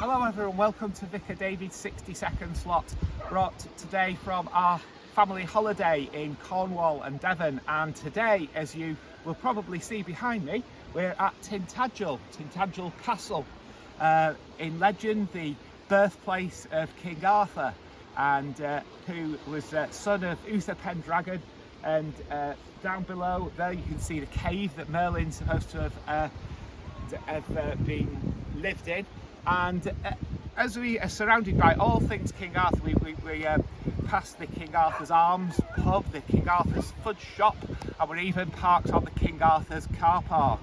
Hello everyone, welcome to Vicar David's 60-second slot, brought today from our family holiday in Cornwall and Devon. And today, as you will probably see behind me, we're at Tintagel Castle. In legend, the birthplace of King Arthur, and who was son of Uther Pendragon. And down below there you can see the cave that Merlin's supposed to have been lived in. And as we are surrounded by all things King Arthur, we passed the King Arthur's Arms pub, the King Arthur's fudge shop, and we're even parked on the King Arthur's car park.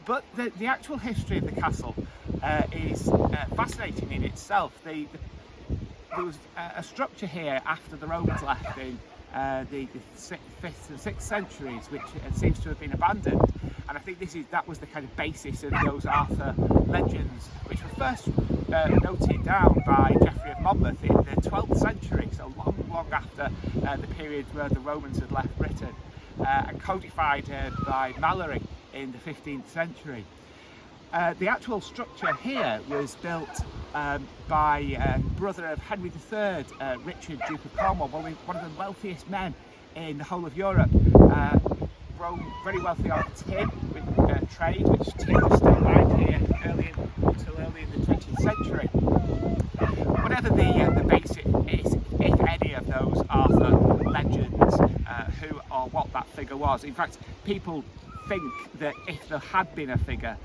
But the actual history of the castle is fascinating in itself. There was a structure here after the Romans left in the 5th and 6th centuries, which seems to have been abandoned. And I think that was the kind of basis of those Arthur legends, which were first noted down by Geoffrey of Monmouth in the 12th century, so long after the period where the Romans had left Britain, and codified by Mallory in the 15th century. The actual structure here was built by brother of Henry III, Richard, Duke of Cornwall, one of the wealthiest men in the whole of Europe. Rome very wealthy on tin with trade, which tin was still mined here until early in the 20th century. Whatever the basic is, if any, of those Arthur legends, who or what that figure was. In fact, people think that if there had been a figure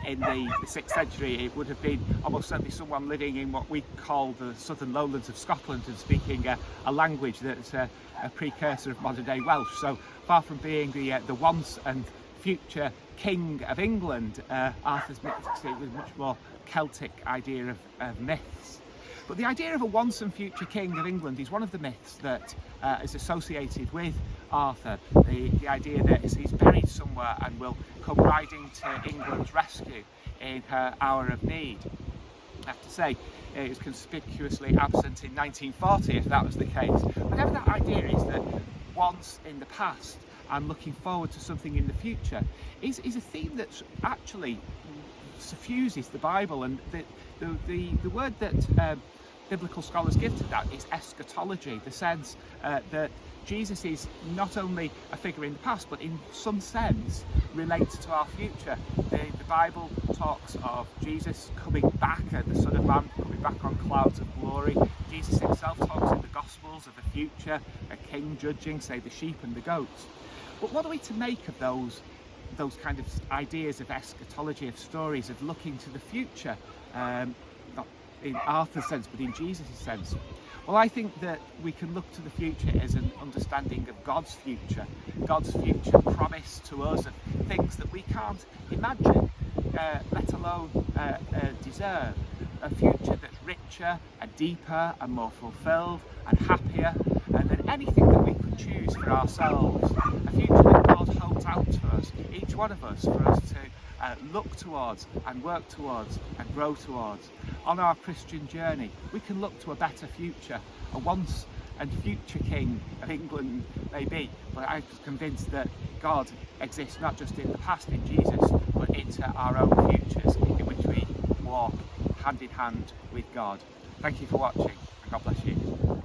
in the 6th century, it would have been almost certainly someone living in what we call the southern lowlands of Scotland and speaking a language that's a precursor of modern day Welsh. So far from being the once and future king of England, Arthur's myths was a much more Celtic idea of myths. But the idea of a once and future king of England is one of the myths that is associated with Arthur. The idea that he's buried somewhere and will come riding to England's rescue in her hour of need. I have to say, it was conspicuously absent in 1940 if that was the case. Whatever that idea is, that once in the past and looking forward to something in the future, is a theme that actually suffuses the Bible. And the word that biblical scholars give to that is eschatology, the sense that Jesus is not only a figure in the past, but in some sense relates to our future. The Bible talks of Jesus coming back, the Son of Man coming back on clouds of glory. Jesus himself talks in the Gospels of the future, a king judging, say, the sheep and the goats. But what are we to make of those kind of ideas of eschatology, of stories, of looking to the future, not in Arthur's sense, but in Jesus' sense? Well, I think that we can look to the future as an understanding of God's future promise to us of things that we can't imagine, let alone deserve. A future that's richer and deeper and more fulfilled and happier than anything that we could choose for ourselves. A future that God holds out to us, each one of us, for us to look towards and work towards and grow towards. On our Christian journey, we can look to a better future, a once and future King of England maybe, but I'm convinced that God exists not just in the past in Jesus, but into our own futures in which we walk hand in hand with God. Thank you for watching, and God bless you.